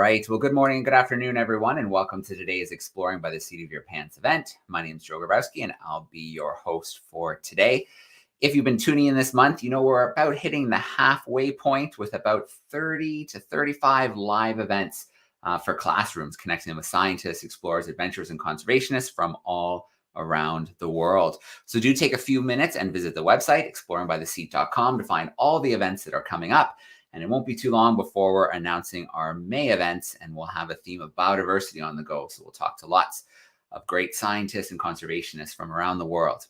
right. Well, good morning, good afternoon, everyone, and welcome to today's Exploring by the Seat of Your Pants event. My name is Joe Grabowski, and I'll be your host for today. If you've been tuning in this month, you know we're about hitting the halfway point with about 30 to 35 live events for classrooms, connecting them with scientists, explorers, adventurers, and conservationists from all around the world. So do take a few minutes and visit the website, exploringbytheseat.com, to find all the events that are coming up. And it won't be too long before we're announcing our May events, and we'll have a theme of biodiversity on the go. So we'll talk to lots of great scientists and conservationists from around the world.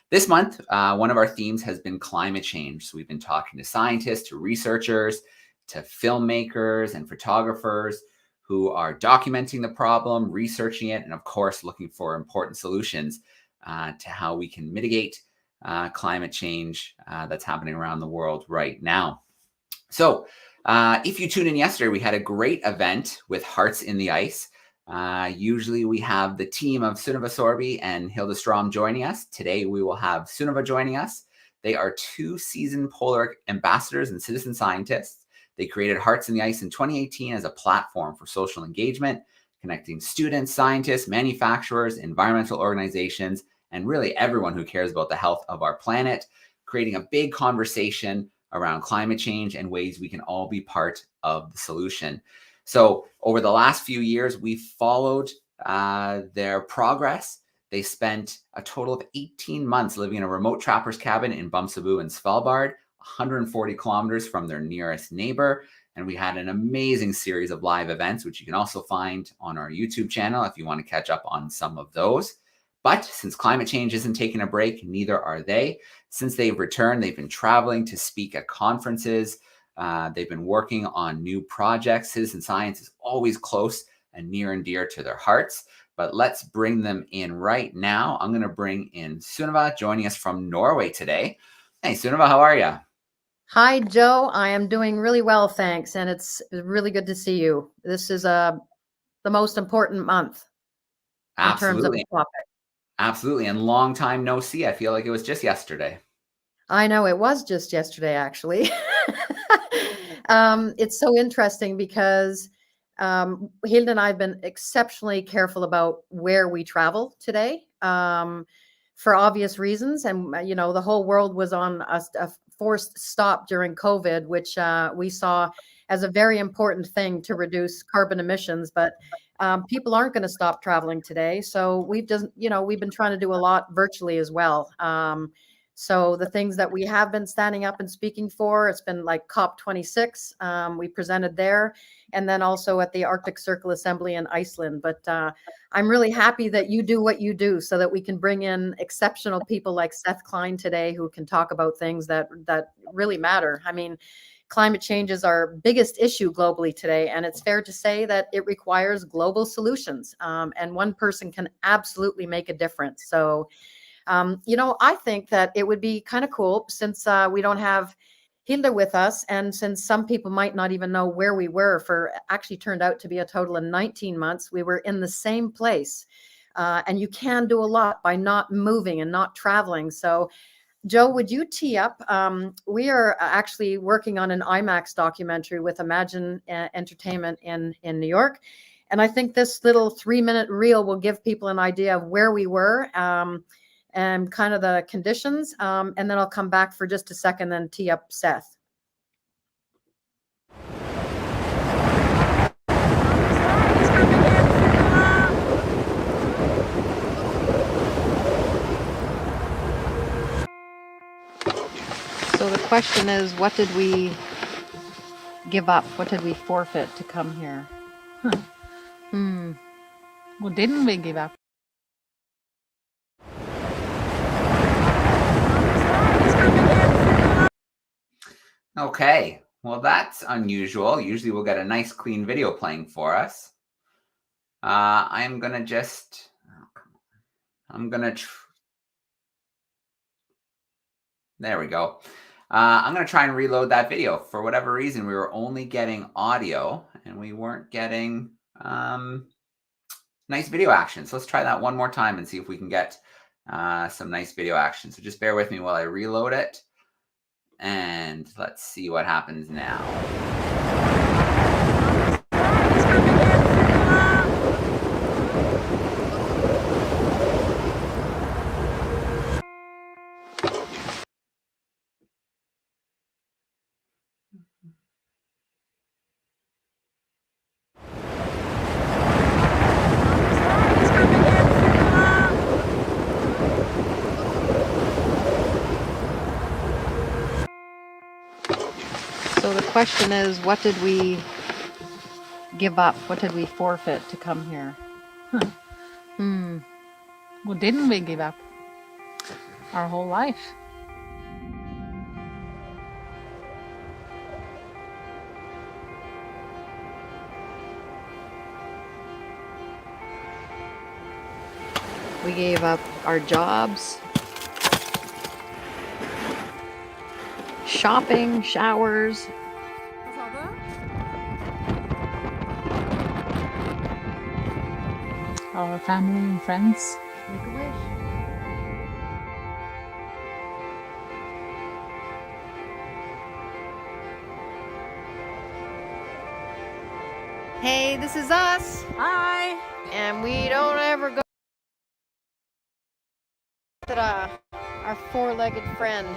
This month, one of our themes has been climate change. So we've been talking to scientists, to researchers, to filmmakers and photographers who are documenting the problem, researching it, and of course, looking for important solutions to how we can mitigate climate change that's happening around the world right now. So if you tuned in yesterday, we had a great event with Hearts in the Ice. Usually we have the team of Sunniva Sorby and Hilda Strom joining us. Today we will have Sunniva joining us. They are two seasoned polar ambassadors and citizen scientists. They created Hearts in the Ice in 2018 as a platform for social engagement, connecting students, scientists, manufacturers, environmental organizations, and really everyone who cares about the health of our planet, creating a big conversation around climate change and ways we can all be part of the solution. So over the last few years, we've followed their progress. They spent a total of 18 months living in a remote trapper's cabin in Bumsaboo in Svalbard, 140 kilometers from their nearest neighbor. And we had an amazing series of live events, which you can also find on our YouTube channel if you want to catch up on some of those. But since climate change isn't taking a break, neither are they. Since they've returned, they've been traveling to speak at conferences. They've been working on new projects. Citizen science is always close and near and dear to their hearts. But let's bring them in right now. I'm going to bring in Sunniva, joining us from Norway today. Hey, Sunniva, how are you? Hi, Joe. I am doing really well, thanks. And it's really good to see you. This is the most important month in terms of the topic. Absolutely. And long time no see. I feel like it was just yesterday. I know it was just yesterday, actually. It's so interesting because Hilda and I have been exceptionally careful about where we travel today for obvious reasons. And, you know, the whole world was on a forced stop during COVID, which we saw as a very important thing to reduce carbon emissions. But people aren't going to stop traveling today. So we've just, you know, we've been trying to do a lot virtually as well. So the things that we have been standing up and speaking for, it's been like COP26. We presented there, and then also at the Arctic Circle Assembly in Iceland. But I'm really happy that you do what you do so that we can bring in exceptional people like Seth Klein today who can talk about things that really matter. I mean, climate change is our biggest issue globally today, and it's fair to say that it requires global solutions, and one person can absolutely make a difference. So, you know, I think that it would be kind of cool since we don't have Hilda with us, and since some people might not even know where we were for actually turned out to be a total of 19 months, we were in the same place. And you can do a lot by not moving and not traveling. So Joe, would you tee up? We are actually working on an IMAX documentary with Imagine Entertainment in New York. And I think this little 3-minute reel will give people an idea of where we were and kind of the conditions. And then I'll come back for just a second and tee up Seth. So the question is, what did we give up? What did we forfeit to come here? What didn't we give up? Okay, well, that's unusual. Usually we'll get a nice clean video playing for us. I'm going to just, there we go. I'm going to try and reload that video. For whatever reason, we were only getting audio and we weren't getting nice video action. So let's try that one more time and see if we can get some nice video action. So just bear with me while I reload it. And let's see what happens now. So the question is, what did we give up? What did we forfeit to come here? What didn't we give up? Our whole life. We gave up our jobs, shopping, showers. Our family and friends. Make a wish. Hey, this is us. Hi. And we don't ever go to our four-legged friend.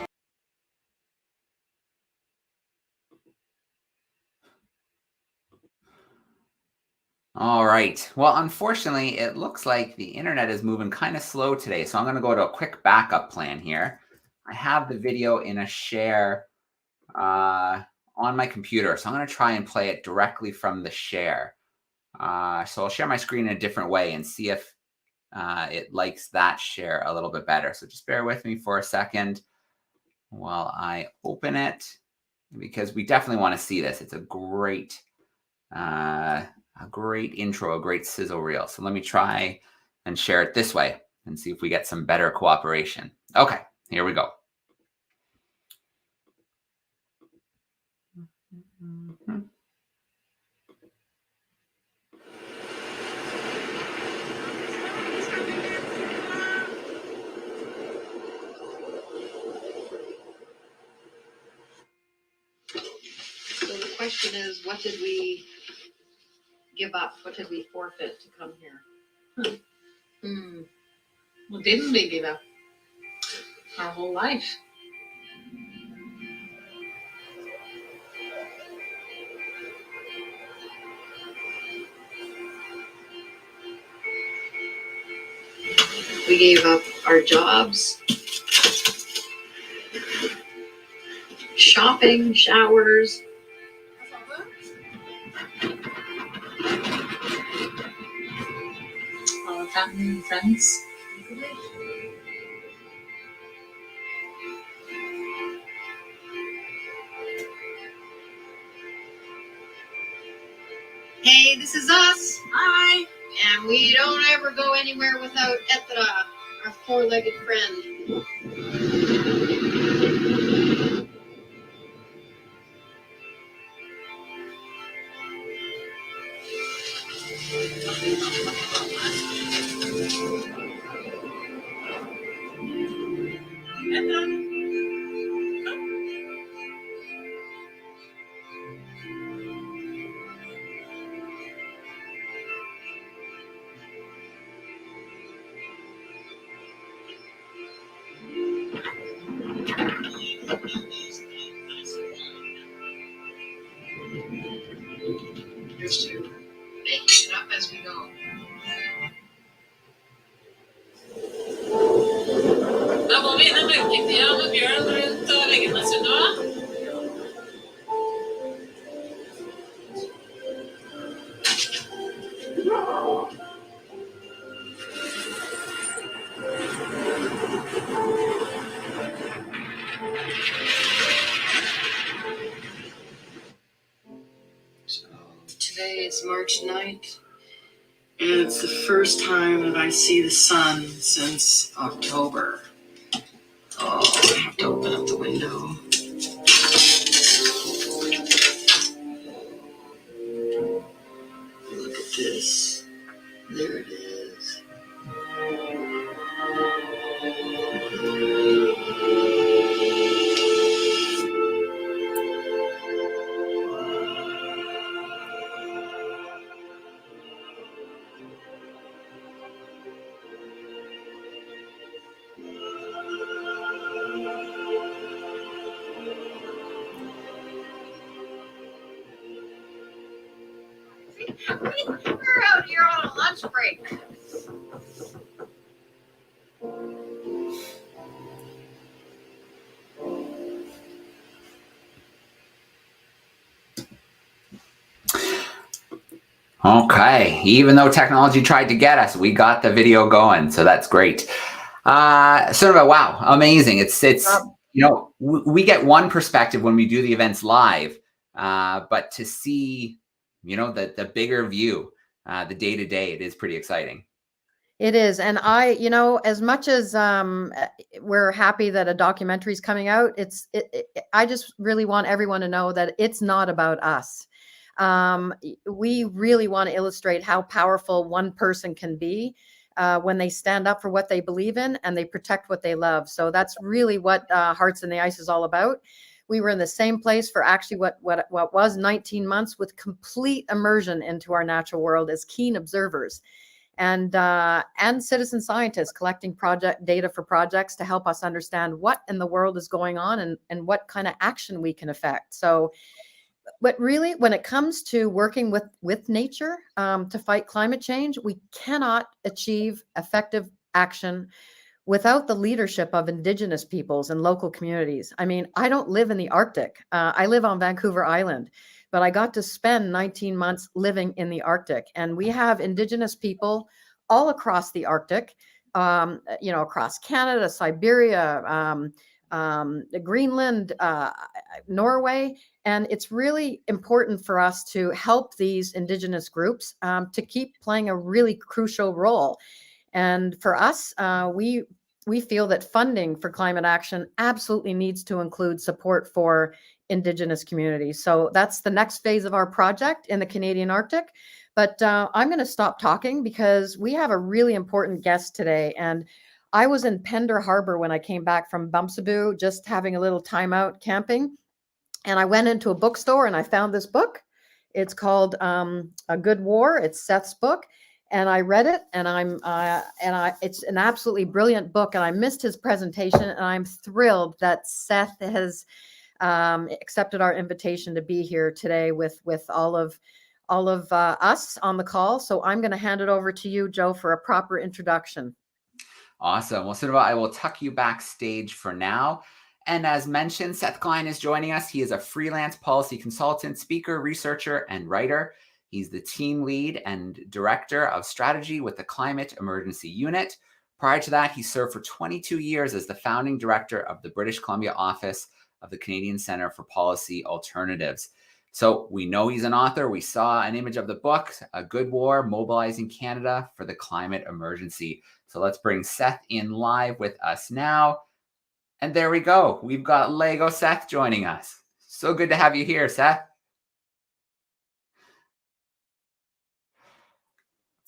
All right. Well, unfortunately, it looks like the internet is moving kind of slow today. So I'm going to go to a quick backup plan here. I have the video in a share on my computer. So I'm going to try and play it directly from the share. So I'll share my screen in a different way and see if it likes that share a little bit better. So just bear with me for a second while I open it, because we definitely want to see this. It's a great intro, a great sizzle reel. So let me try and share it this way and see if we get some better cooperation. Okay, here we go. So the question is, what did we give up? What did we forfeit to come here? What didn't we give up? Our whole life. We gave up our jobs, shopping, showers. Our family and friends. Hey, this is us. Hi. And we don't ever go anywhere without Etra, our four-legged friend. Here's to making it up as we go. Da var vi inne i brukningstida med Bjørn rundt og veggene sunne. So today is March 9th. And it's the first time that I see the sun since October. Oh, I have to open up the window. Look at this. There it is. We're out here on a lunch break. Okay. Even though technology tried to get us, we got the video going. So that's great. Sort of a wow, amazing. It's we get one perspective when we do the events live, but to see, the bigger view, the day to day, it is pretty exciting. It is. And as much as we're happy that a documentary is coming out, I just really want everyone to know that it's not about us. We really want to illustrate how powerful one person can be when they stand up for what they believe in and they protect what they love. So that's really what Hearts in the Ice is all about. We were in the same place for actually what was 19 months with complete immersion into our natural world as keen observers. And citizen scientists collecting project data for projects to help us understand what in the world is going on and what kind of action we can affect. So, but really, when it comes to working with nature to fight climate change, we cannot achieve effective action without the leadership of Indigenous peoples and local communities. I mean, I don't live in the Arctic. I live on Vancouver Island, but I got to spend 19 months living in the Arctic. And we have Indigenous people all across the Arctic, across Canada, Siberia, Greenland, Norway. And it's really important for us to help these Indigenous groups to keep playing a really crucial role. And for us, we feel that funding for climate action absolutely needs to include support for Indigenous communities. So that's the next phase of our project in the Canadian Arctic. But I'm going to stop talking because we have a really important guest today. And I was in Pender Harbor when I came back from Bumsaboo, just having a little time out camping. And I went into a bookstore and I found this book. It's called A Good War. It's Seth's book. And I read it, and it's an absolutely brilliant book. And I missed his presentation, and I'm thrilled that Seth has accepted our invitation to be here today with all of us on the call. So I'm going to hand it over to you, Joe, for a proper introduction. Awesome. Well, Sort of, I will tuck you backstage for now. And as mentioned, Seth Klein is joining us. He is a freelance policy consultant, speaker, researcher, and writer. He's the team lead and director of strategy with the Climate Emergency Unit. Prior to that, he served for 22 years as the founding director of the British Columbia office of the Canadian Centre for Policy Alternatives. So we know he's an author. We saw an image of the book, A Good War, Mobilizing Canada for the Climate Emergency. So let's bring Seth in live with us now. And there we go. We've got Lego Seth joining us. So good to have you here, Seth.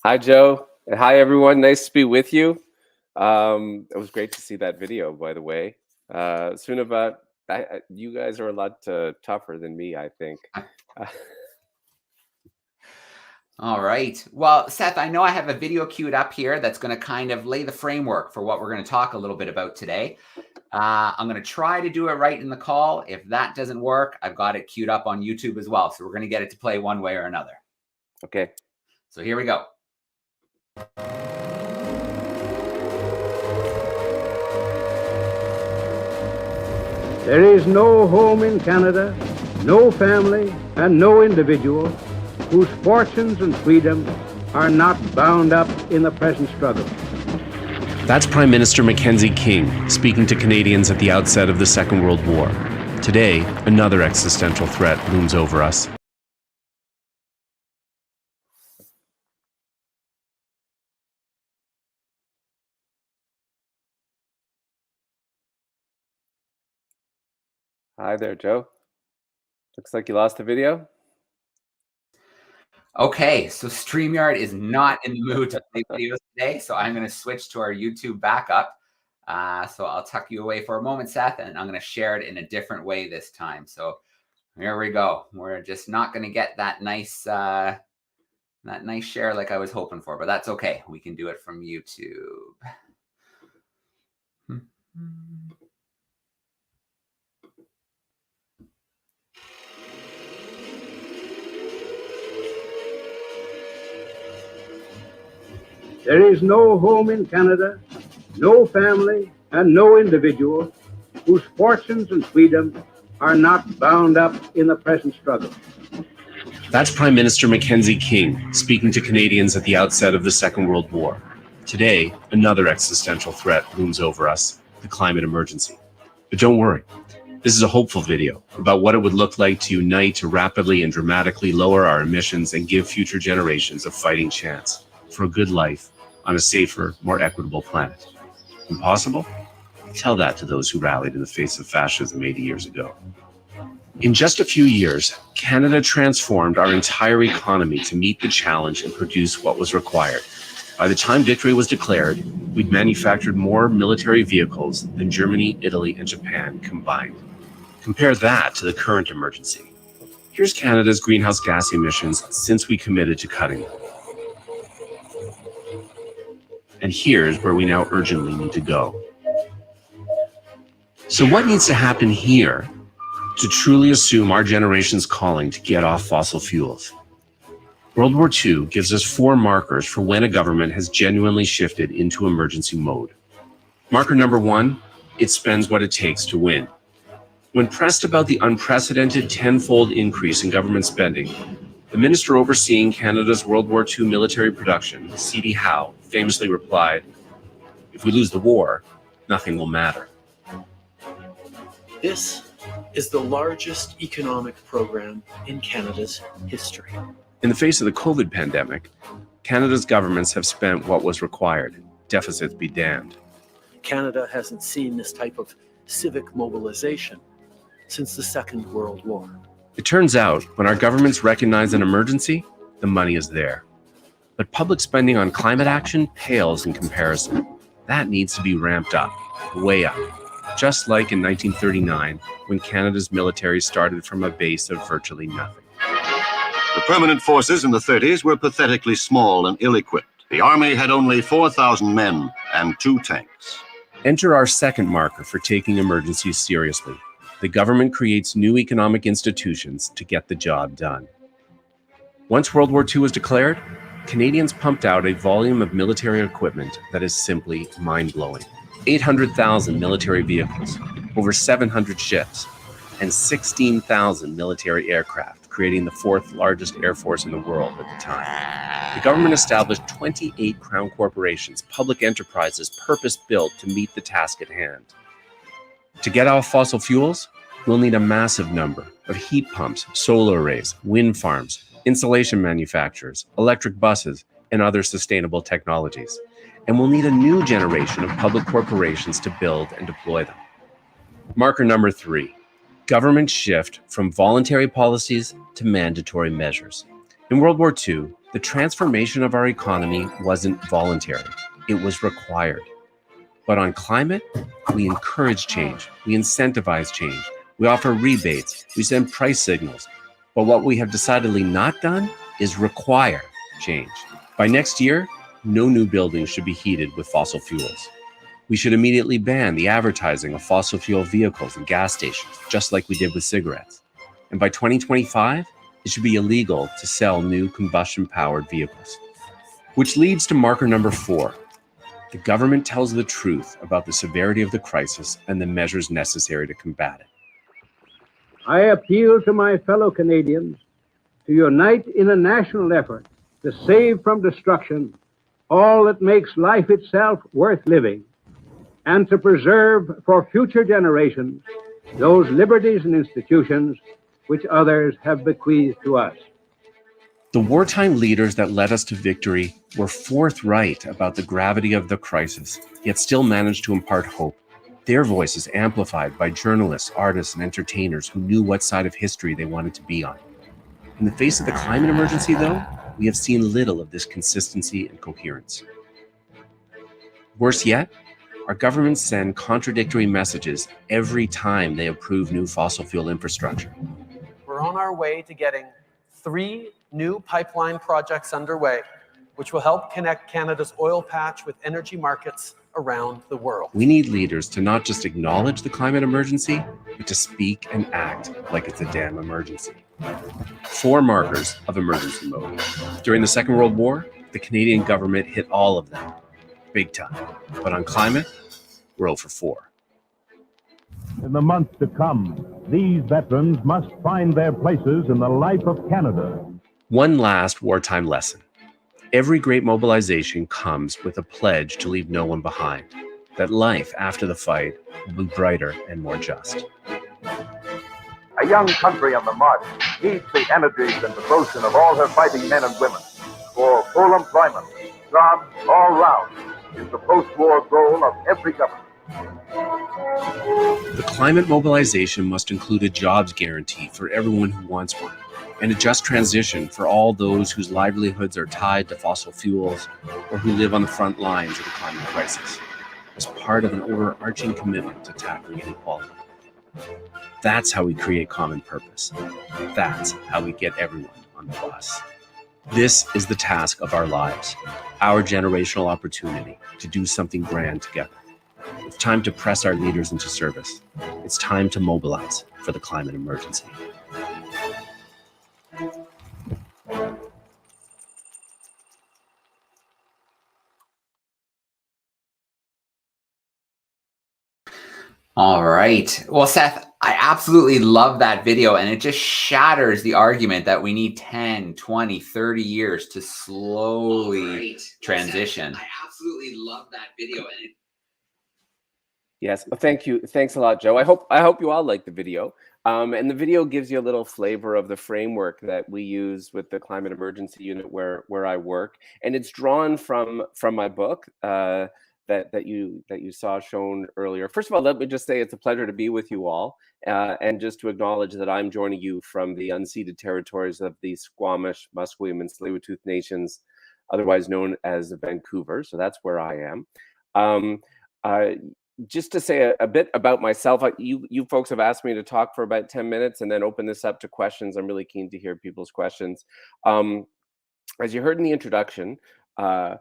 Hi, Joe. Hi, everyone. Nice to be with you. It was great to see that video, by the way. You guys are a lot tougher than me, I think. All right. Well, Seth, I know I have a video queued up here that's going to kind of lay the framework for what we're going to talk a little bit about today. I'm going to try to do it right in the call. If that doesn't work, I've got it queued up on YouTube as well. So we're going to get it to play one way or another. Okay. So here we go. There is no home in Canada, no family, and no individual whose fortunes and freedoms are not bound up in the present struggle. That's Prime Minister Mackenzie King speaking to Canadians at the outset of the Second World War. Today, another existential threat looms over us. Hi there, Joe. Looks like you lost the video. Okay, so StreamYard is not in the mood to play videos today, so I'm going to switch to our YouTube backup. So I'll tuck you away for a moment, Seth, and I'm going to share it in a different way this time. So here we go. We're just not going to get that nice share like I was hoping for, but that's okay. We can do it from YouTube. There is no home in Canada, no family, and no individual whose fortunes and freedoms are not bound up in the present struggle. That's Prime Minister Mackenzie King speaking to Canadians at the outset of the Second World War. Today, another existential threat looms over us, the climate emergency. But don't worry, this is a hopeful video about what it would look like to unite to rapidly and dramatically lower our emissions and give future generations a fighting chance for a good life on a safer, more equitable planet. Impossible? Tell that to those who rallied in the face of fascism 80 years ago. In just a few years, Canada transformed our entire economy to meet the challenge and produce what was required. By the time victory was declared, we'd manufactured more military vehicles than Germany, Italy, and Japan combined. Compare that to the current emergency. Here's Canada's greenhouse gas emissions since we committed to cutting them. And here's where we now urgently need to go. So what needs to happen here to truly assume our generation's calling to get off fossil fuels? World War II gives us 4 markers for when a government has genuinely shifted into emergency mode. Marker number 1, it spends what it takes to win. When pressed about the unprecedented 10-fold increase in government spending, the minister overseeing Canada's World War II military production, C.D. Howe, famously replied, "If we lose the war, nothing will matter." This is the largest economic program in Canada's history. In the face of the COVID pandemic, Canada's governments have spent what was required. Deficits be damned. Canada hasn't seen this type of civic mobilization since the Second World War. It turns out, when our governments recognize an emergency, the money is there. But public spending on climate action pales in comparison. That needs to be ramped up, way up. Just like in 1939, when Canada's military started from a base of virtually nothing. The permanent forces in the 30s were pathetically small and ill-equipped. The army had only 4,000 men and 2 tanks. Enter our second marker for taking emergencies seriously. The government creates new economic institutions to get the job done. Once World War II was declared, Canadians pumped out a volume of military equipment that is simply mind-blowing. 800,000 military vehicles, over 700 ships, and 16,000 military aircraft, creating the 4th largest air force in the world at the time. The government established 28 crown corporations, public enterprises purpose-built to meet the task at hand. To get off fossil fuels, we'll need a massive number of heat pumps, solar arrays, wind farms, insulation manufacturers, electric buses, and other sustainable technologies. And we'll need a new generation of public corporations to build and deploy them. Marker number 3, government shift from voluntary policies to mandatory measures. In World War II, the transformation of our economy wasn't voluntary, it was required. But on climate, we encourage change, we incentivize change, we offer rebates, we send price signals. But what we have decidedly not done is require change. By next year, no new buildings should be heated with fossil fuels. We should immediately ban the advertising of fossil fuel vehicles and gas stations, just like we did with cigarettes. And by 2025, it should be illegal to sell new combustion-powered vehicles. Which leads to marker number 4. The government tells the truth about the severity of the crisis and the measures necessary to combat it. I appeal to my fellow Canadians to unite in a national effort to save from destruction all that makes life itself worth living, and to preserve for future generations those liberties and institutions which others have bequeathed to us. The wartime leaders that led us to victory were forthright about the gravity of the crisis, yet still managed to impart hope. Their voices amplified by journalists, artists, and entertainers who knew what side of history they wanted to be on. In the face of the climate emergency, though, we have seen little of this consistency and coherence. Worse yet, our governments send contradictory messages every time they approve new fossil fuel infrastructure. We're on our way to getting 3 new pipeline projects underway, which will help connect Canada's oil patch with energy markets around the world. We need leaders to not just acknowledge the climate emergency, but to speak and act like it's a damn emergency. 4 markers of emergency mode. During the Second World War, the Canadian government hit all of them, big time. But on climate, we're 0 for 4. In the months to come, these veterans must find their places in the life of Canada One last wartime lesson. Every great mobilization comes with a pledge to leave no one behind, that life after the fight will be brighter and more just. A young country on the march needs the energies and devotion of all her fighting men and women. For full employment, jobs all round, is the post-war goal of every government. The climate mobilization must include a jobs guarantee for everyone who wants one, and a just transition for all those whose livelihoods are tied to fossil fuels or who live on the front lines of the climate crisis, as part of an overarching commitment to tackling inequality. That's how we create common purpose. That's how we get everyone on the bus. This is the task of our lives, our generational opportunity to do something grand together. It's time to press our leaders into service. It's time to mobilize for the climate emergency. All right. Well, Seth, I absolutely love that video, and it just shatters the argument that we need 10, 20, 30 years to slowly transition. I absolutely love that video. And Yes, well, thank you. Thanks a lot, Joe. I hope you all like the video. And the video gives you a little flavor of the framework that we use with the Climate Emergency Unit where I work, and it's drawn from my book that you saw shown earlier. First of all, let me just say it's a pleasure to be with you all, and just to acknowledge that I'm joining you from the unceded territories of the Squamish, Musqueam, and Tsleil-Waututh nations, otherwise known as Vancouver. So that's where I am. Just to say a bit about myself, you folks have asked me to talk for about 10 minutes and then open this up to questions. I'm really keen to hear people's questions. As you heard in the introduction, I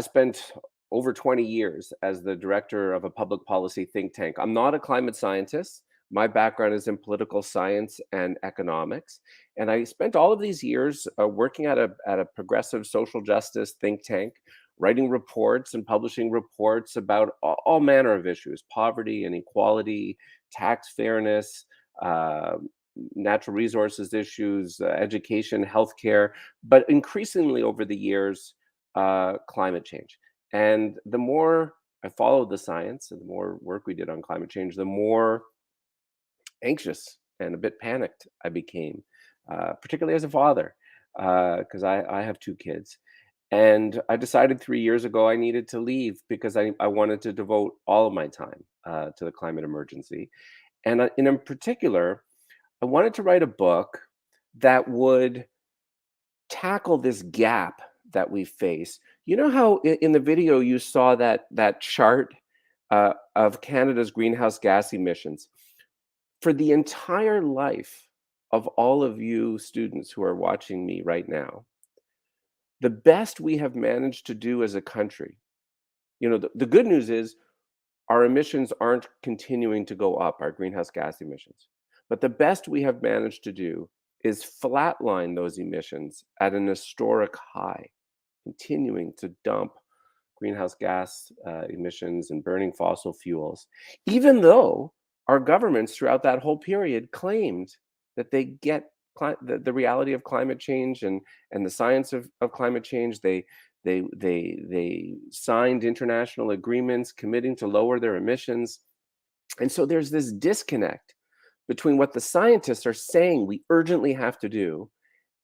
spent over 20 years as the director of a public policy think tank. I'm not a climate scientist. My background is in political science and economics. And I spent all of these years working at a progressive social justice think tank, writing reports and publishing reports about all manner of issues: poverty, inequality, tax fairness, natural resources issues, education, healthcare, but increasingly over the years, climate change. And the more I followed the science and the more work we did on climate change, the more anxious and a bit panicked I became, particularly as a father, because I have 2 kids. And I decided 3 years ago I needed to leave because I wanted to devote all of my time to the climate emergency. And in particular, I wanted to write a book that would tackle this gap that we face. You know how in the video you saw that chart of Canada's greenhouse gas emissions? For the entire life of all of you students who are watching me right now, the best we have managed to do as a country, the good news is our emissions aren't continuing to go up, our greenhouse gas emissions. But the best we have managed to do is flatline those emissions at an historic high, continuing to dump greenhouse gas emissions and burning fossil fuels, even though our governments throughout that whole period claimed that they get the reality of climate change and the science of climate change. They signed international agreements committing to lower their emissions. And so there's this disconnect between what the scientists are saying we urgently have to do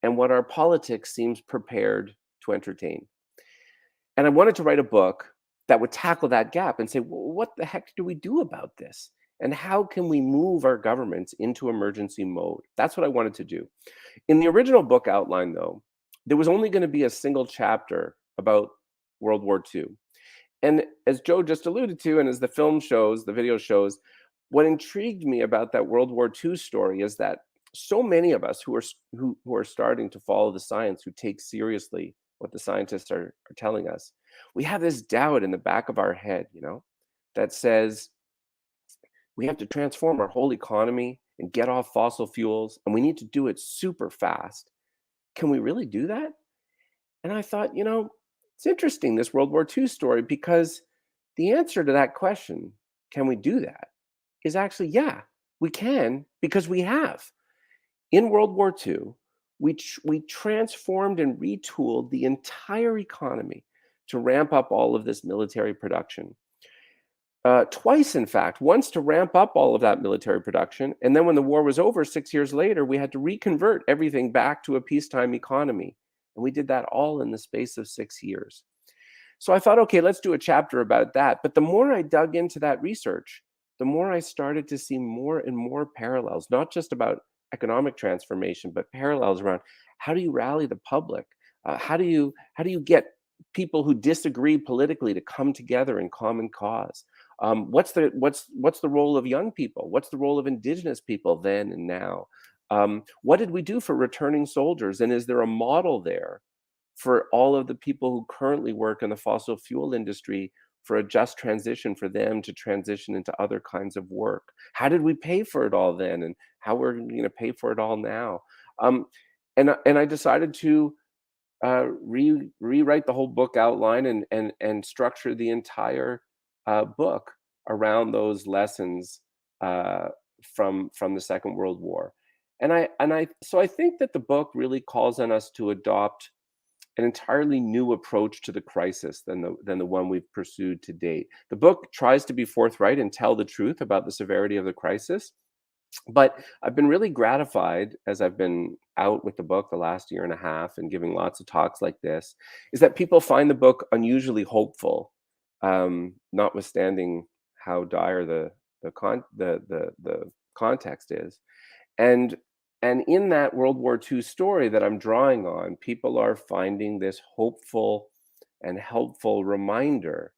and what our politics seems prepared to entertain. And I wanted to write a book that would tackle that gap and say, well, what the heck do we do about this? And how can we move our governments into emergency mode? That's what I wanted to do. In the original book outline, though, there was only going to be a single chapter about World War II. And as Joe just alluded to, and as the film shows, the video shows, what intrigued me about that World War II story is that so many of us who are starting to follow the science, who take seriously what the scientists are telling us, we have this doubt in the back of our head, that says we have to transform our whole economy and get off fossil fuels, and we need to do it super fast. Can we really do that? And I thought, it's interesting, this World War II story, because the answer to that question, can we do that, is actually, yeah, we can, because we have. In World War II, we transformed and retooled the entire economy to ramp up all of this military production. Twice, in fact, once to ramp up all of that military production. And then when the war was over 6 years later, we had to reconvert everything back to a peacetime economy. And we did that all in the space of 6 years. So I thought, okay, let's do a chapter about that. But the more I dug into that research, the more I started to see more and more parallels, not just about economic transformation, but parallels around how do you rally the public? How do you get people who disagree politically to come together in common cause? What's the role of young people? What's the role of Indigenous people then and now? What did we do for returning soldiers? And is there a model there for all of the people who currently work in the fossil fuel industry for a just transition for them to transition into other kinds of work? How did we pay for it all then? And how we're going to pay for it all now? And I decided to rewrite the whole book outline and structure the entire book around those lessons from the Second World War. So I think that the book really calls on us to adopt an entirely new approach to the crisis than the one we've pursued to date. The book tries to be forthright and tell the truth about the severity of the crisis, but I've been really gratified as I've been out with the book the last year and a half and giving lots of talks like this, is that people find the book unusually hopeful, notwithstanding how dire the context is. And in that World War II story that I'm drawing on, people are finding this hopeful and helpful reminder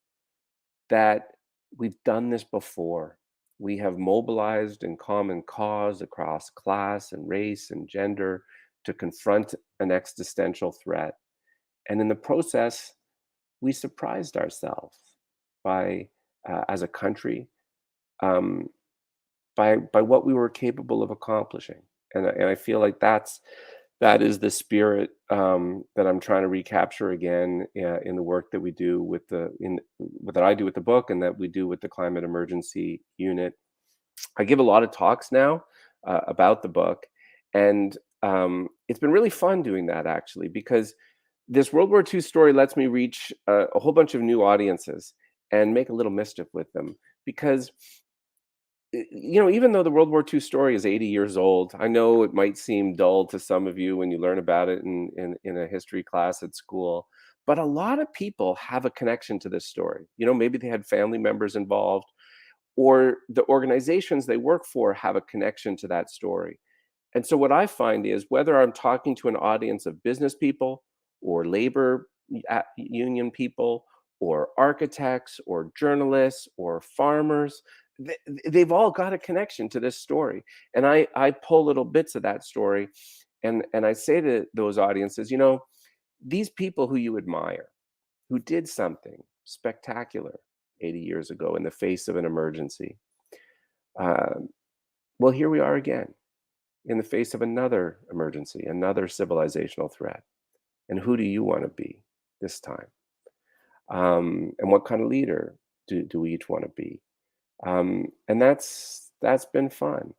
that we've done this before. We have mobilized in common cause across class and race and gender to confront an existential threat. And in the process, we surprised ourselves by, as a country, by what we were capable of accomplishing. And I feel like that is the spirit that I'm trying to recapture again in the work that we do that I do with the book and that we do with the Climate Emergency Unit. I give a lot of talks now about the book, and it's been really fun doing that, actually, because this World War II story lets me reach a whole bunch of new audiences and make a little mischief with them. Because even though the World War II story is 80 years old, I know it might seem dull to some of you when you learn about it in a history class at school, but a lot of people have a connection to this story. Maybe they had family members involved, or the organizations they work for have a connection to that story. And so what I find is, whether I'm talking to an audience of business people or labor union people or architects or journalists or farmers, they've all got a connection to this story. And I pull little bits of that story and I say to those audiences, these people who you admire, who did something spectacular 80 years ago in the face of an emergency, well, here we are again in the face of another emergency, another civilizational threat. And who do you want to be this time? And what kind of leader do we each want to be? And that's been fun.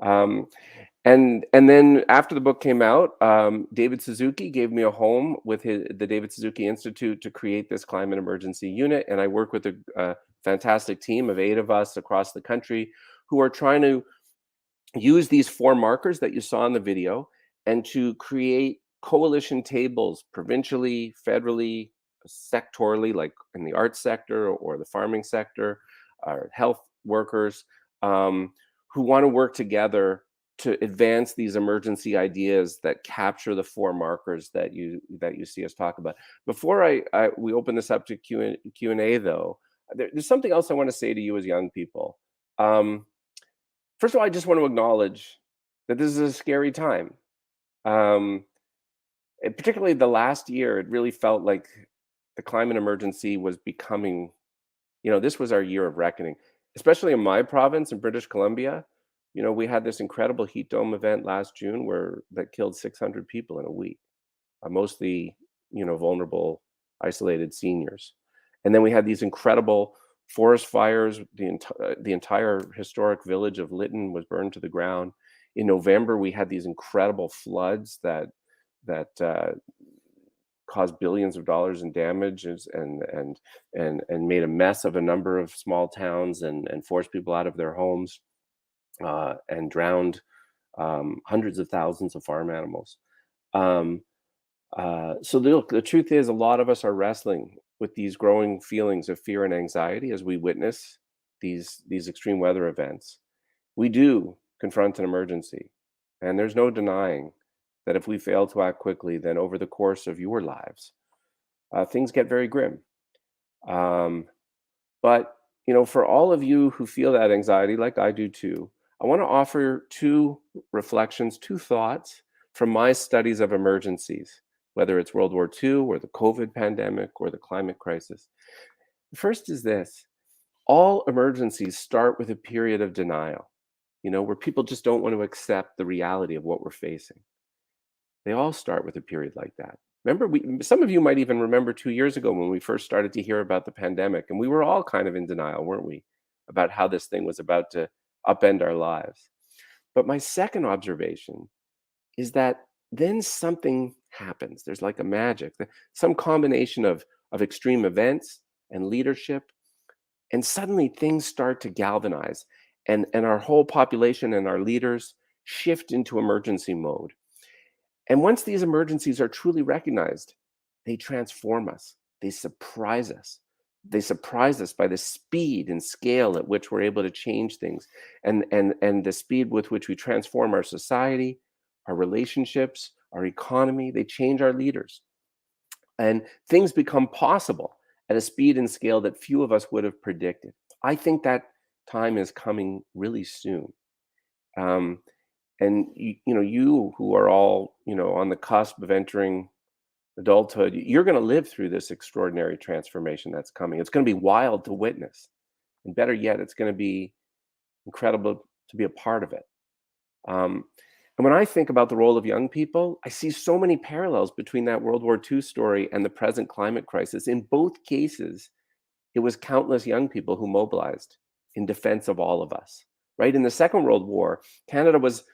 And then after the book came out, David Suzuki gave me a home with the David Suzuki Institute to create this Climate Emergency Unit. And I work with a fantastic team of 8 of us across the country who are trying to use these 4 markers that you saw in the video and to create coalition tables provincially, federally, sectorally, like in the arts sector or the farming sector, or health workers, who want to work together to advance these emergency ideas that capture the 4 markers that you see us talk about. Before we open this up to Q&A, though, there's something else I want to say to you as young people. First of all, I just want to acknowledge that this is a scary time. Particularly the last year, it really felt like the climate emergency was becoming, this was our year of reckoning, especially in my province in British Columbia. We had this incredible heat dome event last June that killed 600 people in a week, mostly, vulnerable, isolated seniors. And then we had these incredible forest fires. The entire historic village of Lytton was burned to the ground. In November, we had these incredible floods that caused billions of dollars in damages and made a mess of a number of small towns and forced people out of their homes and drowned hundreds of thousands of farm animals. So the truth is, a lot of us are wrestling with these growing feelings of fear and anxiety as we witness these extreme weather events. We do confront an emergency, and there's no denying that if we fail to act quickly, then over the course of your lives, things get very grim. But for all of you who feel that anxiety, like I do too, I want to offer two reflections, two thoughts from my studies of emergencies, whether it's World War II or the COVID pandemic or the climate crisis. The first is this: all emergencies start with a period of denial, where people just don't want to accept the reality of what we're facing. They all start with a period like that. Remember, some of you might even remember 2 years ago when we first started to hear about the pandemic, and we were all kind of in denial, weren't we, about how this thing was about to upend our lives. But my second observation is that then something happens. There's like a magic, some combination of extreme events and leadership, and suddenly things start to galvanize, and our whole population and our leaders shift into emergency mode. And once these emergencies are truly recognized, they transform us. They surprise us. They surprise us by the speed and scale at which we're able to change things, and the speed with which we transform our society, our relationships, our economy. They change our leaders. And things become possible at a speed and scale that few of us would have predicted. I think that time is coming really soon. And you who are all on the cusp of entering adulthood, you're going to live through this extraordinary transformation that's coming. It's going to be wild to witness, and better yet, it's going to be incredible to be a part of it. And when I think about the role of young people, I see so many parallels between that World War II story and the present climate crisis. In both cases, it was countless young people who mobilized in defense of all of us. Right? In the Second World War, Canada was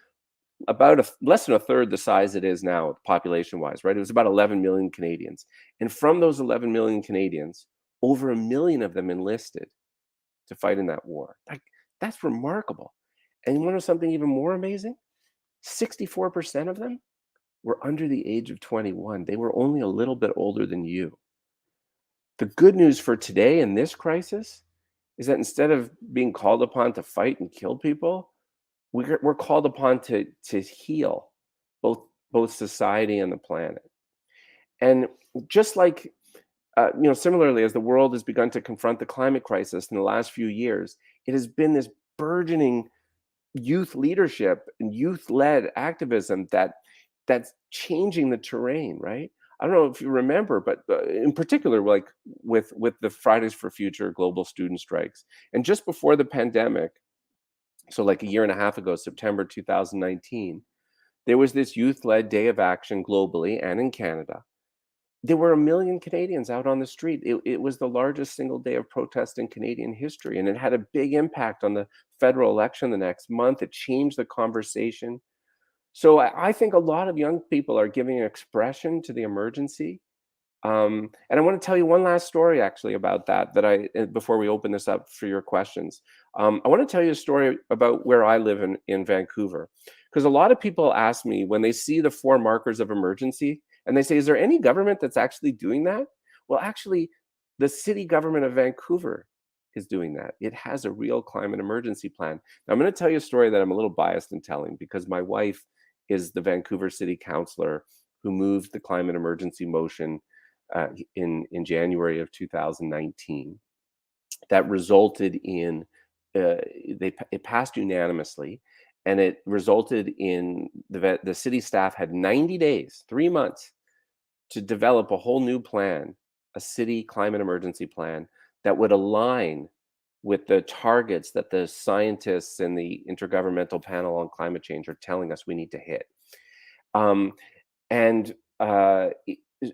about less than a third the size it is now, population-wise, right? It was about 11 million Canadians. And from those 11 million Canadians, over 1 million of them enlisted to fight in that war. That's remarkable. And you want to know something even more amazing? 64% of them were under the age of 21. They were only a little bit older than you. The good news for today in this crisis is that instead of being called upon to fight and kill people, we're called upon to heal both society and the planet. And just like, similarly, as the world has begun to confront the climate crisis in the last few years, it has been this burgeoning youth leadership and youth-led activism that's changing the terrain, right? I don't know if you remember, but in particular, like with the Fridays for Future global student strikes. And just before the pandemic, so like a year and a half ago, September 2019, there was this youth-led day of action globally and in Canada. There were 1 million Canadians out on the street. It was the largest single day of protest in Canadian history, and it had a big impact on the federal election the next month. It changed the conversation. So I think a lot of young people are giving expression to the emergency. And I want to tell you one last story actually about that before we open this up for your questions. I want to tell you a story about where I live in Vancouver, because a lot of people ask me when they see the 4 markers of emergency, and they say, is there any government that's actually doing that? Well, actually, the city government of Vancouver is doing that. It has a real climate emergency plan. Now, I'm going to tell you a story that I'm a little biased in telling, because my wife is the Vancouver City Councillor who moved the climate emergency motion in January of 2019. That resulted in, it passed unanimously, and it resulted in the city staff had 90 days, 3 months, to develop a whole new plan, a city climate emergency plan that would align with the targets that the scientists and the Intergovernmental Panel on Climate Change are telling us we need to hit.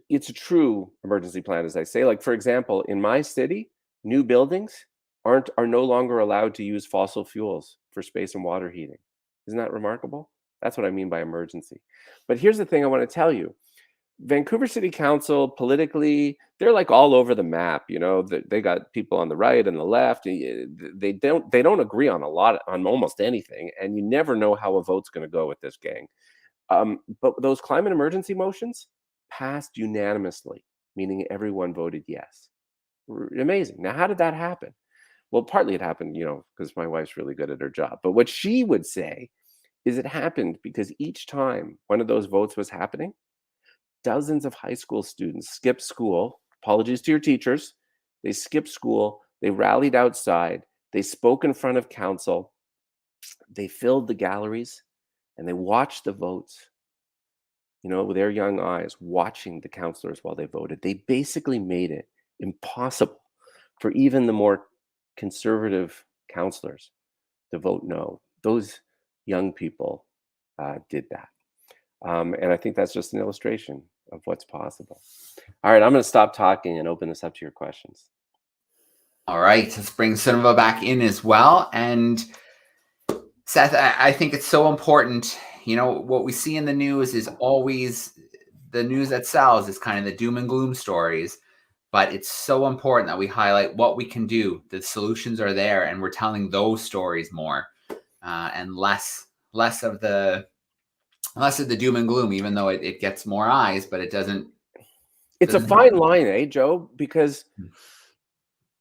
It's a true emergency plan, as I say. Like, for example, in my city, new buildings are no longer allowed to use fossil fuels for space and water heating. Isn't that remarkable? That's what I mean by emergency. But here's the thing I want to tell you. Vancouver City Council politically, they're like all over the map. You know, they got people on the right and the left. They don't agree on on almost anything, and you never know how a vote's going to go with this gang. But those climate emergency motions passed unanimously, meaning everyone voted yes. Amazing. Now, how did that happen? Well, partly it happened, you know, because my wife's really good at her job. But what she would say is it happened because each time one of those votes was happening, dozens of high school students skipped school. Apologies to your teachers. They skipped school. They rallied outside. They spoke in front of council. They filled the galleries and they watched the votes, you know, with their young eyes, watching the councillors while they voted. They basically made it impossible for even the more conservative councillors to vote no. Those young people did that. And I think that's just an illustration of what's possible. All right, I'm going to stop talking and open this up to your questions. All right, let's bring Sunova back in as well. And Seth, I think it's so important. You know, what we see in the news is always the news that sells is kind of the doom and gloom stories. But it's so important that we highlight what we can do. The solutions are there, and we're telling those stories more, and less of the doom and gloom. Even though it gets more eyes, but it doesn't. It's a fine line, eh, Joe? Because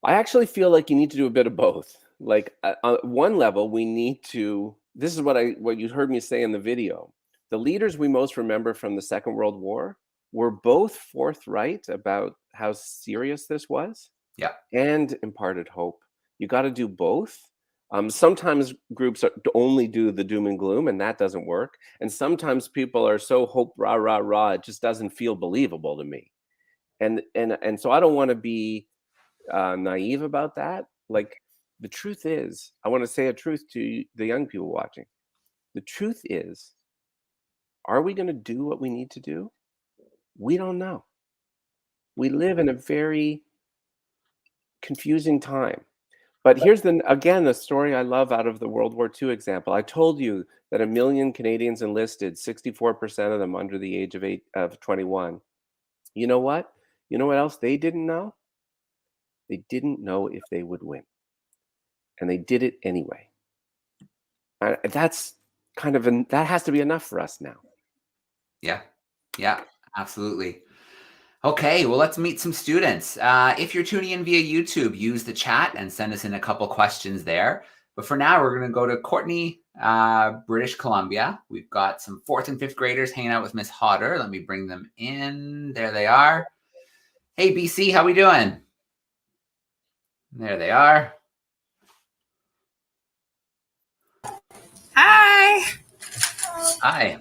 I actually feel like you need to do a bit of both. Like on one level, we need to. This is what you heard me say in the video. The leaders we most remember from the Second World War were both forthright about how serious this was, yeah, and imparted hope. You got to do both. Sometimes groups only do the doom and gloom, and that doesn't work. And sometimes people are so hope rah rah rah, it just doesn't feel believable to me. And so I don't want to be naive about that. Like the truth is, I want to say a truth to the young people watching. The truth is, are we going to do what we need to do? We don't know. We live in a very confusing time. But here's again the story I love out of the World War II example. I told you that 1 million Canadians enlisted, 64% of them under the age of 21. You know what? You know what else they didn't know? They didn't know if they would win. And they did it anyway. That's kind of that has to be enough for us now. Yeah, absolutely. Okay, well, let's meet some students. If you're tuning in via YouTube, use the chat and send us in a couple questions there. But for now, we're going to go to Courtney, British Columbia. We've got some 4th and 5th graders hanging out with Miss Hodder. Let me bring them in. There they are. Hey, BC, how we doing? There they are. Hi. Hi.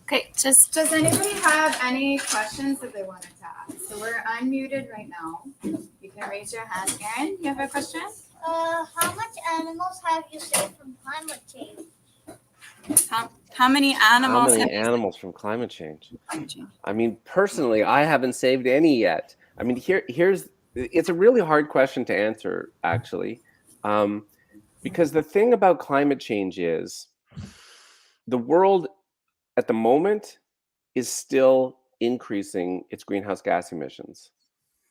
Okay, does anybody have any questions that they wanted to ask? So we're unmuted right now. You can raise your hand. Aaron, you have a question? How much animals have you saved from climate change? How many animals? How many animals from climate change? I mean, personally, I haven't saved any yet. I mean, it's a really hard question to answer, actually, because the thing about climate change is the world at the moment is still increasing its greenhouse gas emissions.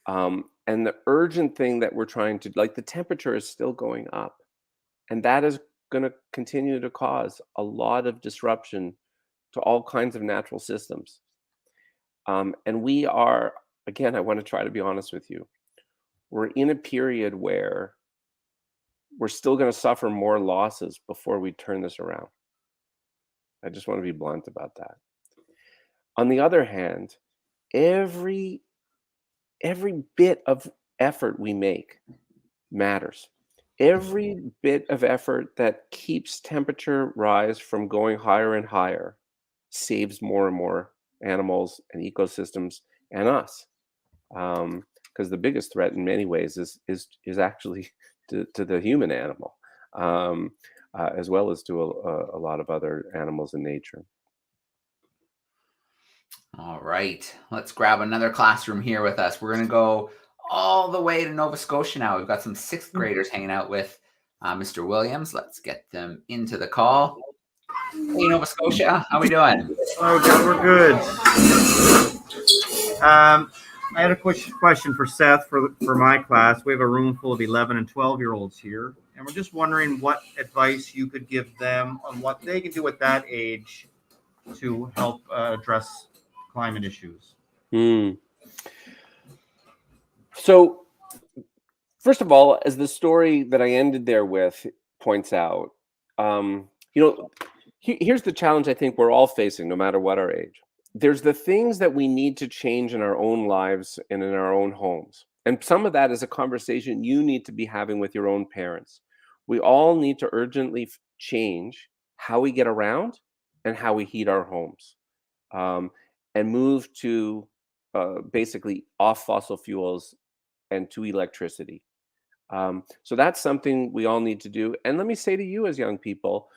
And the urgent thing that we're trying to, like, the temperature is still going up. And that is going to continue to cause a lot of disruption to all kinds of natural systems. And we are, again, I want to try to be honest with you. We're in a period where we're still going to suffer more losses before we turn this around. I just want to be blunt about that. On the other hand, every bit of effort we make matters. Every bit of effort that keeps temperature rise from going higher and higher saves more and more animals and ecosystems and us. Because the biggest threat in many ways is actually to the human animal, as well as to a lot of other animals in nature. All right, let's grab another classroom here with us. We're going to go all the way to Nova Scotia now. We've got some 6th graders hanging out with Mr. Williams. Let's get them into the call. Hey, Nova Scotia, how we doing? Oh, God, we're good. I had a question for Seth for my class. We have a room full of 11 and 12-year-olds here, and we're just wondering what advice you could give them on what they can do at that age to help address climate issues. So, first of all, as the story that I ended there with points out, here's the challenge I think we're all facing, no matter what our age. There's the things that we need to change in our own lives and in our own homes. And some of that is a conversation you need to be having with your own parents. We all need to urgently change how we get around and how we heat our homes, and move to basically off fossil fuels and to electricity. So that's something we all need to do. And let me say to you as young people,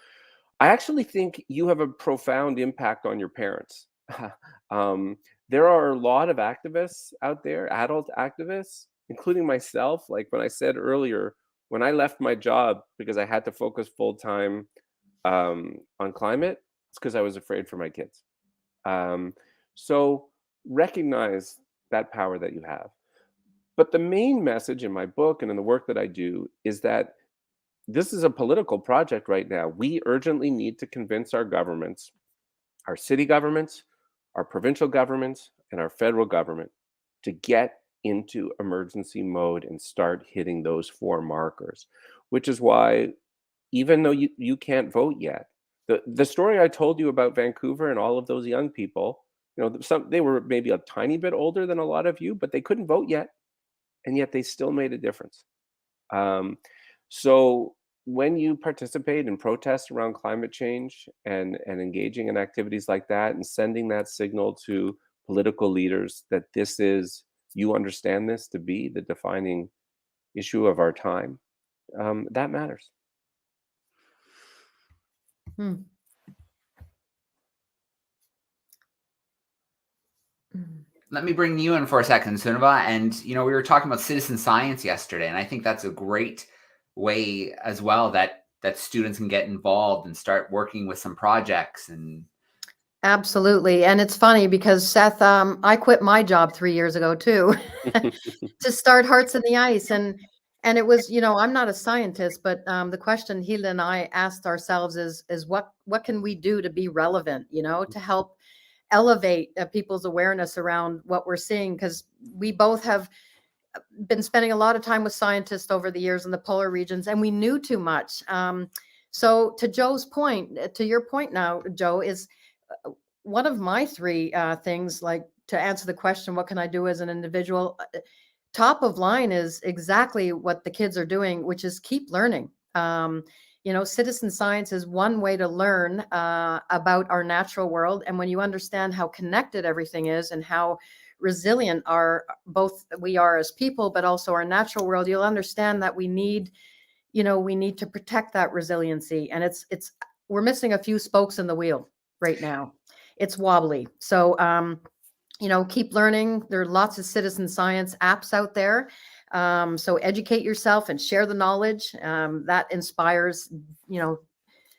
I actually think you have a profound impact on your parents. There are a lot of activists out there, adult activists, including myself. Like when I said earlier, when I left my job because I had to focus full time on climate, it's because I was afraid for my kids. So recognize that power that you have. But the main message in my book and in the work that I do is that this is a political project right now. We urgently need to convince our governments, our city governments, our provincial governments, and our federal government to get into emergency mode and start hitting those 4 markers, which is why, even though you can't vote yet, the story I told you about Vancouver and all of those young people, they were maybe a tiny bit older than a lot of you, but they couldn't vote yet, and yet they still made a difference. So when you participate in protests around climate change and engaging in activities like that and sending that signal to political leaders that you understand this to be the defining issue of our time, that matters. Let me bring you in for a second, Sunava. And, we were talking about citizen science yesterday, and I think that's a great way as well that students can get involved and start working with some projects. And absolutely. And it's funny because Seth, I quit my job 3 years ago too, to start Hearts in the Ice. And it was, I'm not a scientist, but the question Hilda and I asked ourselves is what can we do to be relevant, to help elevate people's awareness around what we're seeing? Because we both have been spending a lot of time with scientists over the years in the polar regions, and we knew too much. So to Joe's point, to your point now, Joe, is one of my 3 things, like to answer the question, what can I do as an individual? Top of line is exactly what the kids are doing, which is keep learning. Citizen science is one way to learn about our natural world. And when you understand how connected everything is and how resilient we are as people, but also our natural world, you'll understand that we need to protect that resiliency. And we're missing a few spokes in the wheel right now. It's wobbly. So, keep learning. There are lots of citizen science apps out there. So educate yourself and share the knowledge. That inspires,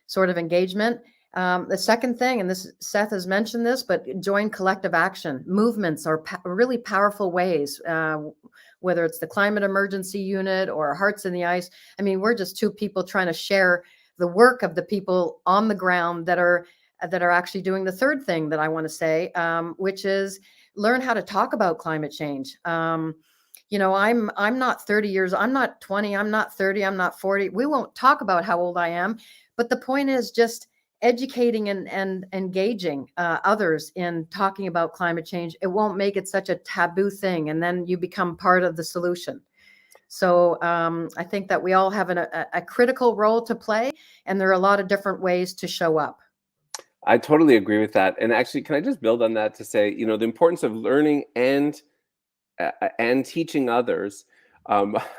sort of engagement. The second thing, and Seth has mentioned this, but join collective action. Movements are really powerful ways, whether it's the Climate Emergency Unit or Hearts in the Ice. I mean, we're just 2 people trying to share the work of the people on the ground that are actually doing the third thing that I want to say, which is learn how to talk about climate change. I'm not 30 years, I'm not 20, I'm not 30, I'm not 40. We won't talk about how old I am, but the point is just educating and engaging others in talking about climate change. It won't make it such a taboo thing, and then you become part of the solution. So I think that we all have a critical role to play, and there are a lot of different ways to show up. I totally agree with that. And actually, can I just build on that to say, the importance of learning and teaching others.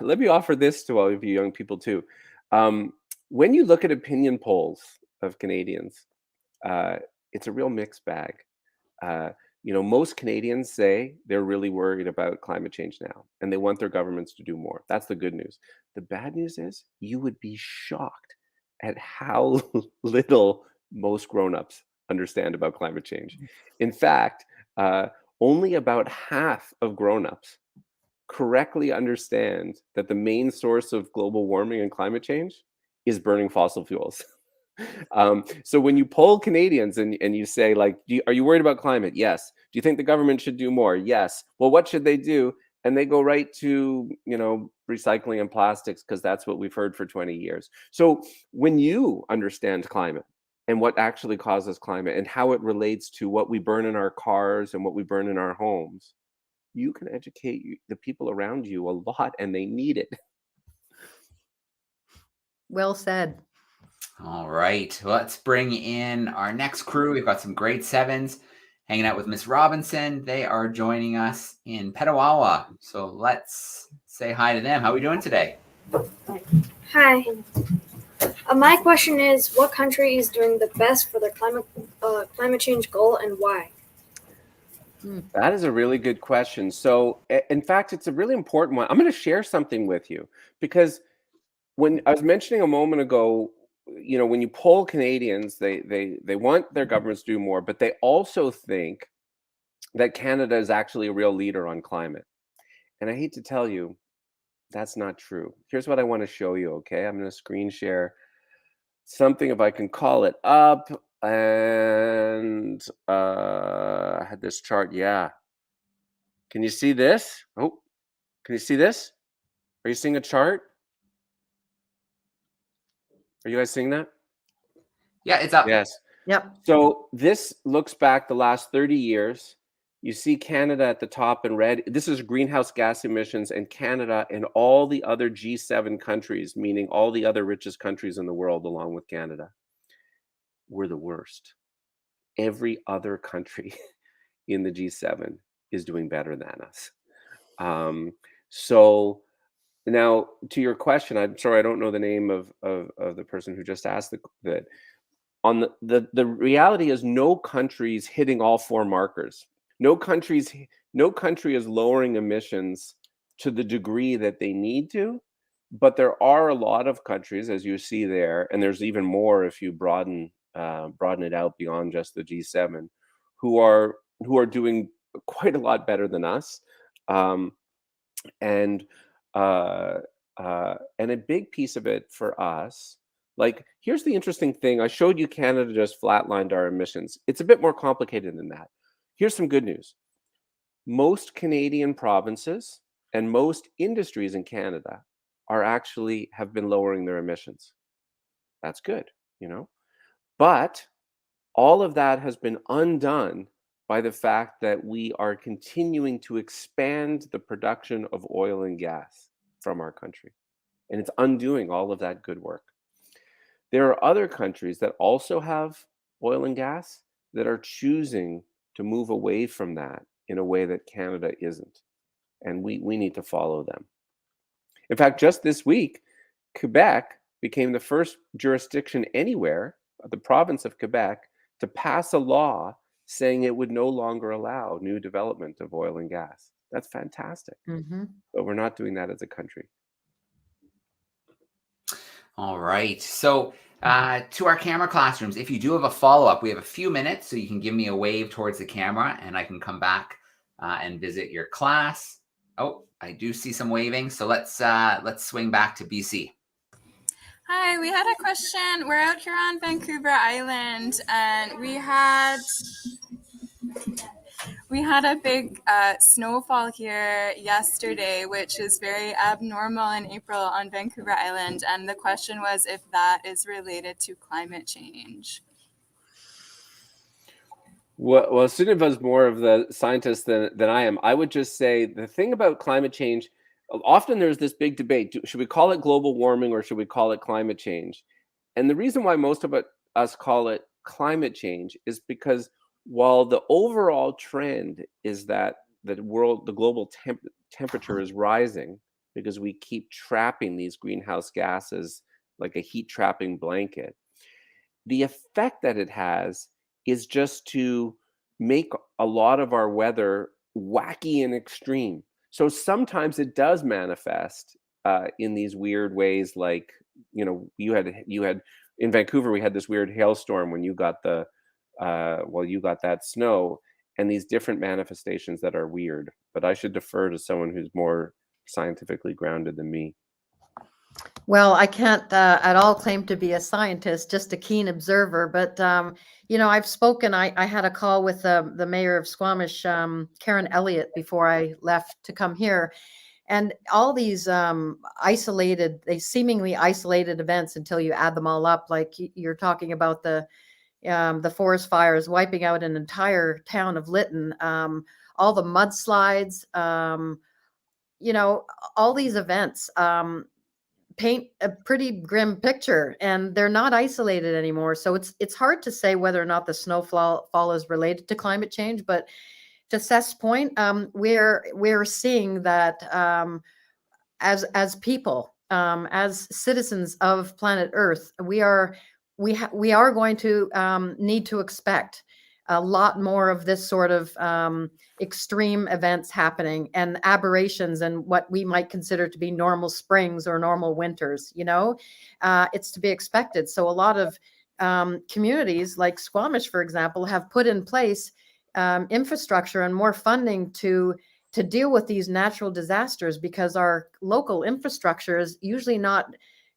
Let me offer this to all of you young people too. When you look at opinion polls of Canadians, it's a real mixed bag. Most Canadians say they're really worried about climate change now, and they want their governments to do more. That's the good news. The bad news is you would be shocked at how little most grown-ups understand about climate change. In fact, only about half of grown-ups correctly understand that the main source of global warming and climate change is burning fossil fuels. So when you poll Canadians and you say, like, are you worried about climate? Yes. Do you think the government should do more? Yes. Well, what should they do? And they go right to, recycling and plastics, because that's what we've heard for 20 years. So when you understand climate and what actually causes climate and how it relates to what we burn in our cars and what we burn in our homes, you can educate the people around you a lot, and they need it. Well said. All right, let's bring in our next crew. We've got some grade 7s hanging out with Miss Robinson. They are joining us in Petawawa. So let's say hi to them. How are we doing today? Hi. My question is, what country is doing the best for their climate change goal, and why? That is a really good question. So, in fact, it's a really important one. I'm going to share something with you, because when I was mentioning a moment ago, when you poll Canadians, they want their governments to do more, but they also think that Canada is actually a real leader on climate. And I hate to tell you, that's not true. Here's what I want to show you, okay? I'm going to screen share something, if I can call it up. And I had this chart. Yeah. Can you see this? Oh, can you see this? Are you seeing a chart? Are you guys seeing that? Yeah, it's up. Yes. Yep. So this looks back the last 30 years. You see Canada at the top in red. This is greenhouse gas emissions, and Canada and all the other G7 countries, meaning all the other richest countries in the world along with Canada, we're the worst. Every other country in the G7 is doing better than us. So now, to your question, I'm sorry, I don't know the name of the person who just asked that. On the reality is, no country's hitting all 4 markers. No country is lowering emissions to the degree that they need to, but there are a lot of countries, as you see there, and there's even more if you broaden it out beyond just the G7, who are doing quite a lot better than us. And a big piece of it for us, like, here's the interesting thing. I showed you Canada just flatlined our emissions. It's a bit more complicated than that. Here's some good news. Most Canadian provinces and most industries in Canada have been lowering their emissions. That's good, But all of that has been undone by the fact that we are continuing to expand the production of oil and gas from our country. And it's undoing all of that good work. There are other countries that also have oil and gas that are choosing to move away from that in a way that Canada isn't. And we need to follow them. In fact, just this week, Quebec became the first jurisdiction anywhere, the province of Quebec, to pass a law saying it would no longer allow new development of oil and gas. That's fantastic. Mm-hmm. But we're not doing that as a country. All right. So to our camera classrooms, if you do have a follow-up, we have a few minutes, so you can give me a wave towards the camera and I can come back and visit your class. Oh, I do see some waving. So let's swing back to BC. Hi, we had a question. We're out here on Vancouver Island, and we had a big snowfall here yesterday, which is very abnormal in April on Vancouver Island. And the question was if that is related to climate change. Well, Sunit is more of the scientist than I am. I would just say the thing about climate change, often there's this big debate. Should we call it global warming or should we call it climate change? And the reason why most of us call it climate change is because while the overall trend is that the global temperature is rising because we keep trapping these greenhouse gases like a heat trapping blanket, the effect that it has is just to make a lot of our weather wacky and extreme. So sometimes it does manifest in these weird ways, like, you had in Vancouver, we had this weird hailstorm when you got that snow, and these different manifestations that are weird. But I should defer to someone who's more scientifically grounded than me. Well, I can't at all claim to be a scientist, just a keen observer. But I've spoken. I had a call with the mayor of Squamish, Karen Elliott, before I left to come here, and all these seemingly isolated events, until you add them all up, like you're talking about the forest fires wiping out an entire town of Lytton, all the mudslides, all these events. Paint a pretty grim picture, and they're not isolated anymore. So it's hard to say whether or not the snowfall is related to climate change. But to Seth's point, we're seeing that as people, as citizens of planet Earth, we are going to need to expect a lot more of this sort of extreme events happening, and aberrations, and what we might consider to be normal springs or normal winters. It's to be expected. So a lot of communities like Squamish, for example, have put in place infrastructure and more funding to deal with these natural disasters, because our local infrastructure is usually not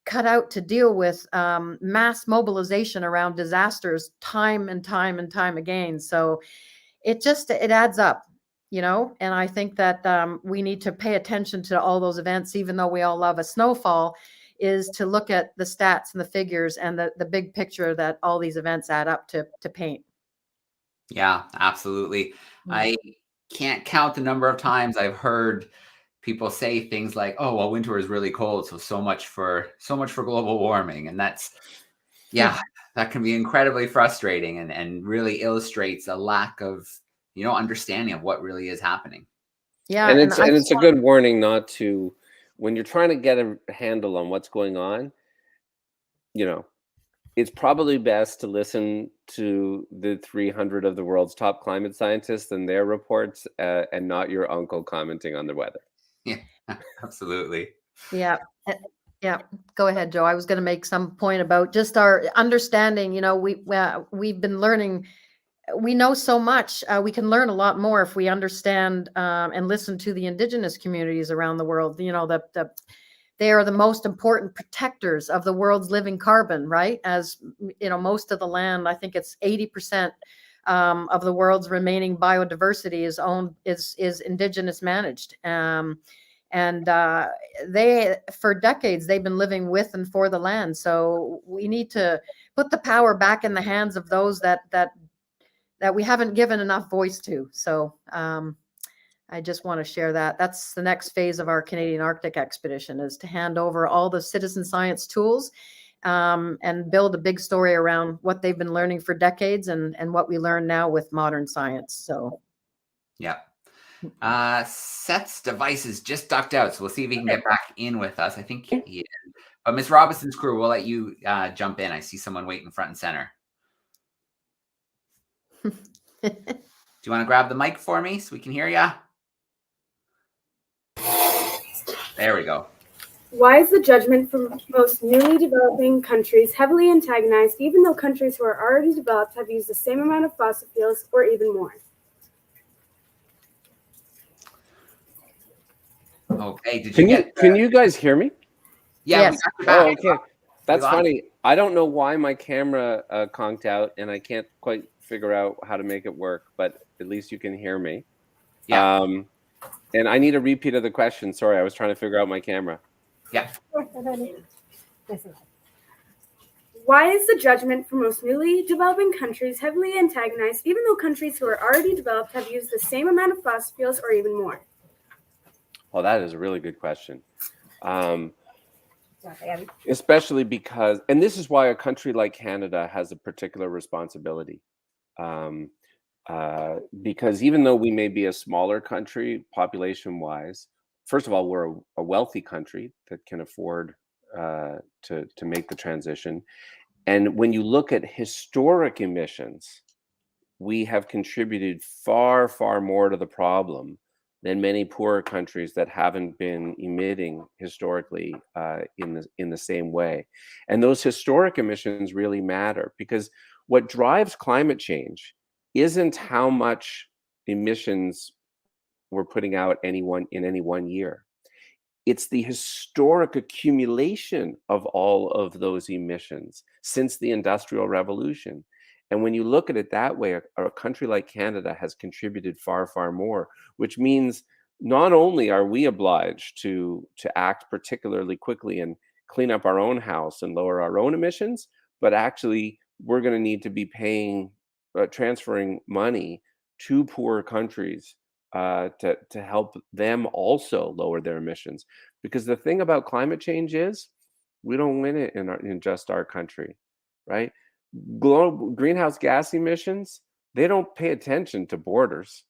cut out to deal with mass mobilization around disasters time and time and time again. So it adds up, and I think that we need to pay attention to all those events, even though we all love a snowfall, is to look at the stats and the figures and the big picture that all these events add up to paint. Yeah, absolutely. I can't count the number of times I've heard people say things like, "Oh, well, winter is really cold, so much for global warming," and that's, that can be incredibly frustrating, and really illustrates a lack of understanding of what really is happening. Yeah, and it's a good warning not to, when you're trying to get a handle on what's going on, it's probably best to listen to the 300 of the world's top climate scientists and their reports, and not your uncle commenting on the weather. Yeah, absolutely. Yeah. Go ahead, Joe. I was going to make some point about just our understanding. We've been learning. We know so much. We can learn a lot more if we understand and listen to the Indigenous communities around the world. They are the most important protectors of the world's living carbon, right? As most of the land, I think it's 80% of the world's remaining biodiversity is Indigenous managed. They, for decades, they've been living with and for the land. So we need to put the power back in the hands of those that we haven't given enough voice to. So I just want to share that. That's the next phase of our Canadian Arctic expedition, is to hand over all the citizen science tools and build a big story around what they've been learning for decades and what we learn now with modern science. So, yeah. Seth's device is just ducked out, so we'll see if he can get back in with us. I think he is. But Miss Robinson's crew, we'll let you jump in. I see someone waiting front and center. Do you want to grab the mic for me so we can hear you? There we go. Why is the judgment from most newly developing countries heavily antagonized, even though countries who are already developed have used the same amount of fossil fuels or even more? Okay. Can you guys hear me? Yeah. Yes. Oh, okay. That's funny. I don't know why my camera conked out, and I can't quite figure out how to make it work, but at least you can hear me. Yeah. And I need a repeat of the question. Sorry, I was trying to figure out my camera. Yeah. Why is the judgment for most newly developing countries heavily antagonized, even though countries who are already developed have used the same amount of fossil fuels or even more? Well, that is a really good question. Especially because, and this is why a country like Canada has a particular responsibility. Because even though we may be a smaller country population-wise, first of all, we're a wealthy country that can afford to make the transition. And when you look at historic emissions, we have contributed far, far more to the problem than many poorer countries that haven't been emitting historically in the same way. And those historic emissions really matter, because what drives climate change isn't how much emissions we're putting out in any one year. It's the historic accumulation of all of those emissions since the Industrial Revolution. And when you look at it that way, a country like Canada has contributed far, far more, which means not only are we obliged to act particularly quickly and clean up our own house and lower our own emissions, but actually we're going to need to be transferring money to poorer countries to help them also lower their emissions. Because the thing about climate change is we don't win it in just our country, right? Global greenhouse gas emissions, they don't pay attention to borders.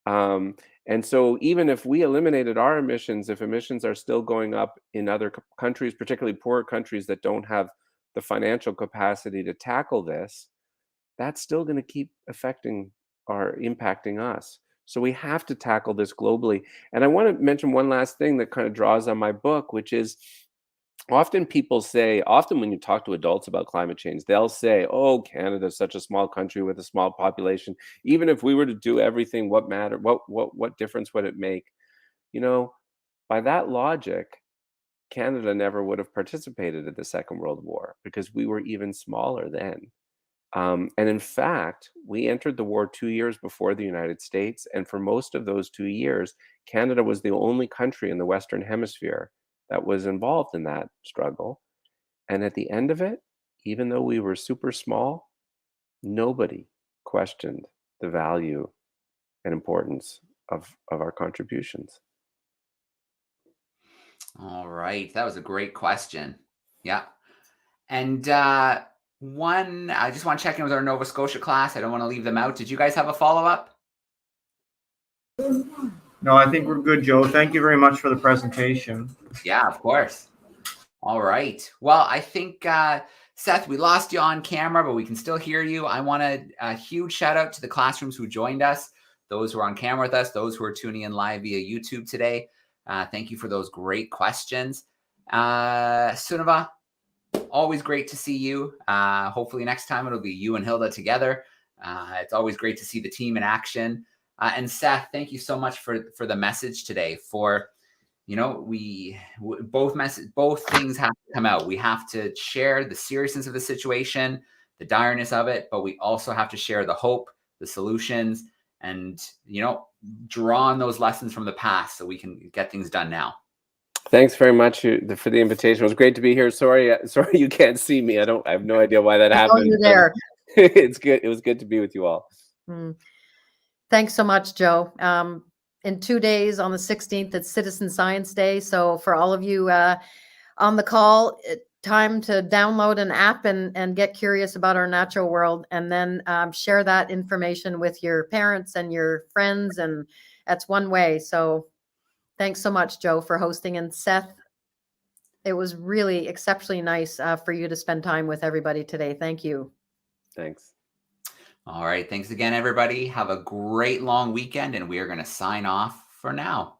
And so even if we eliminated our emissions, if emissions are still going up in other countries, particularly poorer countries that don't have the financial capacity to tackle this, that's still going to keep affecting or impacting us. So we have to tackle this globally. And I want to mention one last thing that kind of draws on my book, which is often when you talk to adults about climate change, they'll say, oh, Canada's such a small country with a small population. Even if we were to do everything, what difference would it make? You know, by that logic, Canada never would have participated in the Second World War because we were even smaller then. And in fact, we entered the war 2 years before the United States. And for most of those 2 years, Canada was the only country in the Western Hemisphere that was involved in that struggle. And at the end of it, even though we were super small, nobody questioned the value and importance of our contributions. All right. That was a great question. Yeah. And I just want to check in with our Nova Scotia class. I don't want to leave them out. Did you guys have a follow-up? No, I think we're good, Joe. Thank you very much for the presentation. Yeah, of course. All right. Well, I think, Seth, we lost you on camera, but we can still hear you. I want a huge shout out to the classrooms who joined us, those who are on camera with us, those who are tuning in live via YouTube today. Thank you for those great questions. Sunava, always great to see you. Hopefully next time it'll be you and Hilda together. It's always great to see the team in action. And Seth, thank you so much for the message today. Both things have to come out. We have to share the seriousness of the situation, the direness of it, but we also have to share the hope, the solutions, and draw on those lessons from the past so we can get things done now. Thanks very much for the invitation. It was great to be here. Sorry you can't see me. I have no idea why that happened. You're there. It's good. It was good to be with you all. Thanks so much, Joe. In 2 days, on the 16th, it's Citizen Science Day. So for all of you on the call, time to download an app and get curious about our natural world, and then share that information with your parents and your friends. And that's one way. So thanks so much, Joe, for hosting. And Seth, it was really exceptionally nice for you to spend time with everybody today. Thank you. Thanks. All right. Thanks again, everybody. Have a great long weekend, and we are going to sign off for now.